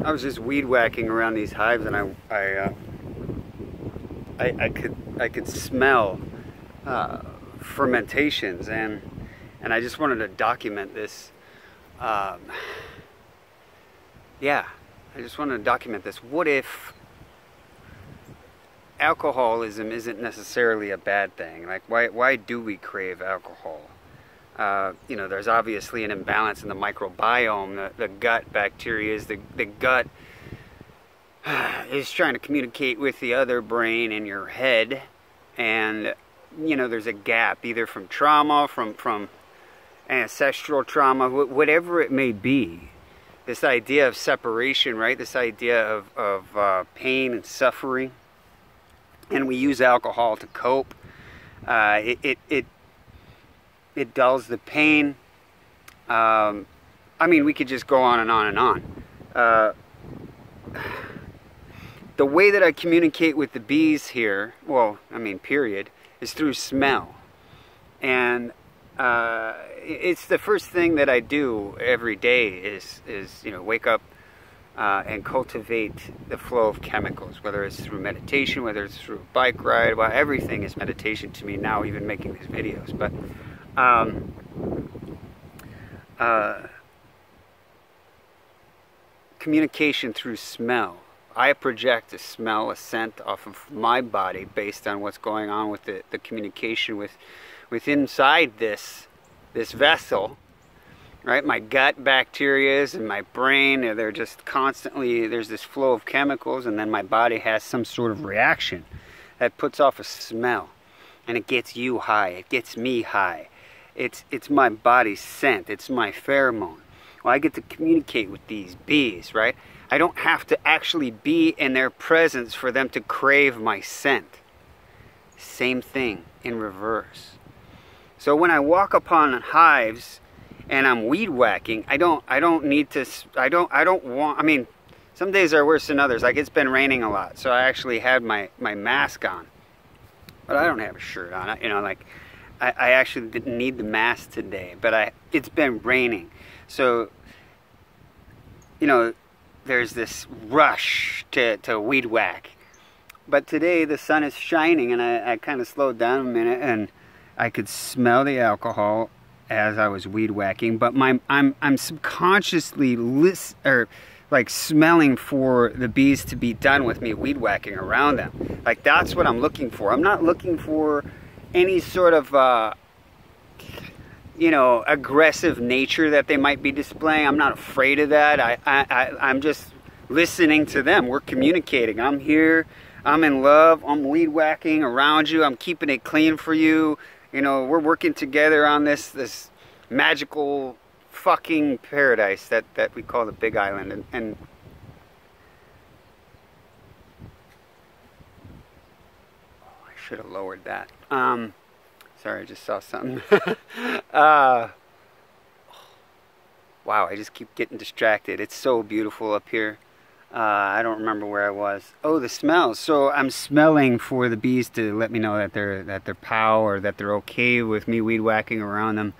I was just weed whacking around these hives, and I could smell fermentations, and I just wanted to document this. Yeah, I just wanted to document this. What if alcoholism isn't necessarily a bad thing? Like, why do we crave alcohol? You know, there's obviously an imbalance in the microbiome. The gut bacteria is the gut is trying to communicate with the other brain in your head, and you know, there's a gap either from trauma, from ancestral trauma, whatever it may be. This idea of separation, right? This idea of pain and suffering, and we use alcohol to cope. It dulls the pain. I mean, we could just go on and on and on. The way that I communicate with the bees here, well, I mean, period, is through smell. And it's the first thing that I do every day is you know, wake up and cultivate the flow of chemicals, whether it's through meditation, whether it's through a bike ride. Well, everything is meditation to me now, even making these videos. But communication through smell. I project a smell, a scent off of my body based on what's going on with the communication with inside this vessel, right? My gut bacteria and my brain, they're just constantly, there's this flow of chemicals, and then my body has some sort of reaction that puts off a smell, and it gets you high, it gets me high. It's my body's scent, it's my pheromone. Well, I get to communicate with these bees, right? I don't have to actually be in their presence for them to crave my scent. Same thing in reverse. So when I walk upon hives and I'm weed whacking, I don't want, I mean, some days are worse than others. Like, it's been raining a lot, so I actually had my mask on, but I don't have a shirt on. You know, like, I actually didn't need the mask today, but it's been raining, so you know, there's this rush to weed whack. But today the sun is shining, and I kind of slowed down a minute, and I could smell the alcohol as I was weed whacking. But I'm subconsciously like smelling for the bees to be done with me weed whacking around them. Like, that's what I'm looking for. I'm not looking for any sort of you know, aggressive nature that they might be displaying. I'm not afraid of that. I'm just listening to them. We're communicating. I'm here. I'm in love. I'm weed whacking around you. I'm keeping it clean for you. You know, we're working together on this magical fucking paradise that we call the Big Island. And oh, I should have lowered that. Sorry, I just saw something. Wow, I just keep getting distracted. It's so beautiful up here. I don't remember where I was. Oh, the smells. So I'm smelling for the bees to let me know that they're pow, or that they're okay with me weed whacking around them.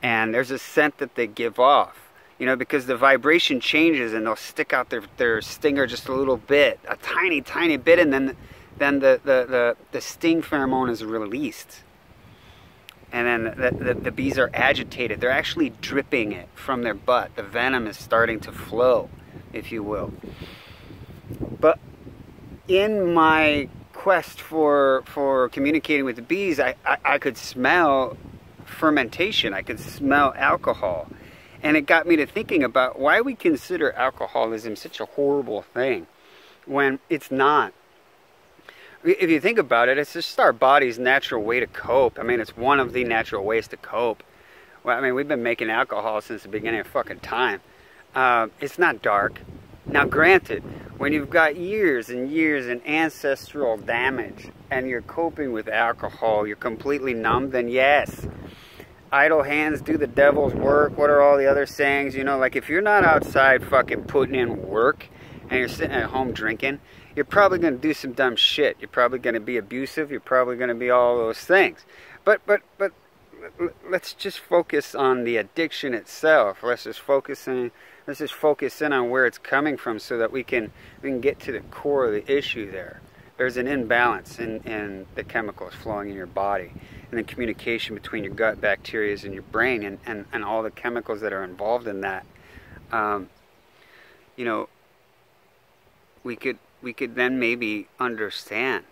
And there's a scent that they give off, you know, because the vibration changes, and they'll stick out their stinger just a little bit, a tiny bit, and then the sting pheromone is released. And then the bees are agitated. They're actually dripping it from their butt. The venom is starting to flow, if you will. But in my quest for communicating with the bees, I could smell fermentation. I could smell alcohol. And it got me to thinking about why we consider alcoholism such a horrible thing when it's not. If you think about it, it's just our body's natural way to cope. I mean, it's one of the natural ways to cope. Well, I mean, we've been making alcohol since the beginning of fucking time. It's not dark. Now, granted, when you've got years and years and ancestral damage, and you're coping with alcohol, you're completely numb, then yes. Idle hands do the devil's work. What are all the other sayings? You know, like, if you're not outside fucking putting in work, and you're sitting at home drinking, you're probably going to do some dumb shit. You're probably going to be abusive. You're probably going to be all those things. But let's just focus on the addiction itself. Let's just focus Let's just focus in on where it's coming from so that we can get to the core of the issue there. There's an imbalance in the chemicals flowing in your body, and the communication between your gut bacteria and your brain, and all the chemicals that are involved in that. You know, we could then maybe understand.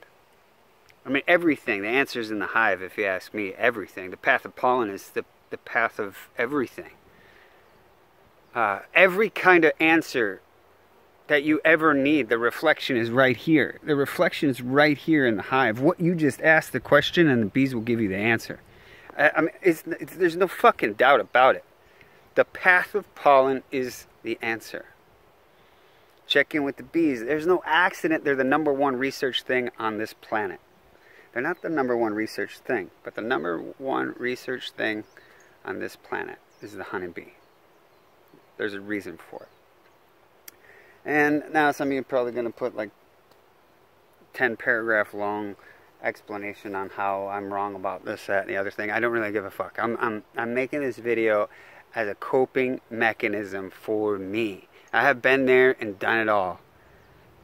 I mean, everything. The answer's in the hive, if you ask me. Everything. The path of pollen is the path of everything. Every kind of answer that you ever need, the reflection is right here. The reflection is right here in the hive. What you just asked the question, and the bees will give you the answer. I mean, there's no fucking doubt about it. The path of pollen is the answer. Check in with the bees. There's no accident. They're the #1 research thing on this planet. They're not the #1 research thing, but the #1 research thing on this planet is the honeybee. There's a reason for it. And now some of you are probably going to put like 10 paragraph long explanation on how I'm wrong about this, that, and the other thing. I don't really give a fuck. I'm making this video as a coping mechanism for me. I have been there and done it all.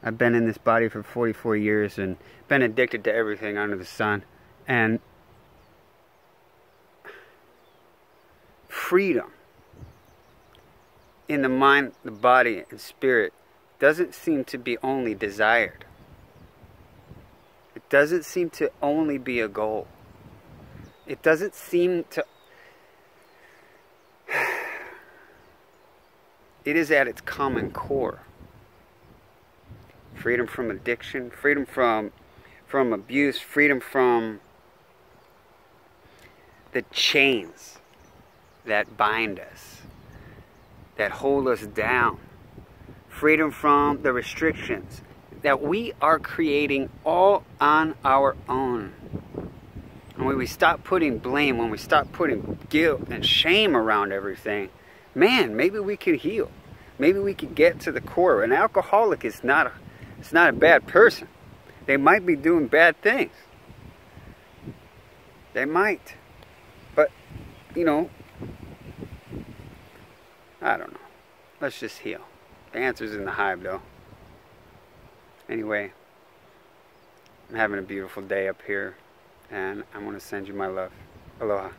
I've been in this body for 44 years and been addicted to everything under the sun. And freedom in the mind, the body, and spirit doesn't seem to be only desired. It doesn't seem to only be a goal. It doesn't seem to... It is at its common core. Freedom from addiction, freedom from abuse, freedom from the chains that bind us, that hold us down. Freedom from the restrictions that we are creating all on our own. And when we stop putting blame, when we stop putting guilt and shame around everything, man, maybe we can heal. Maybe we can get to the core. An alcoholic is not a bad person. They might be doing bad things. They might. But, you know, I don't know. Let's just heal. The answer's in the hive, though. Anyway, I'm having a beautiful day up here, and I want to send you my love. Aloha.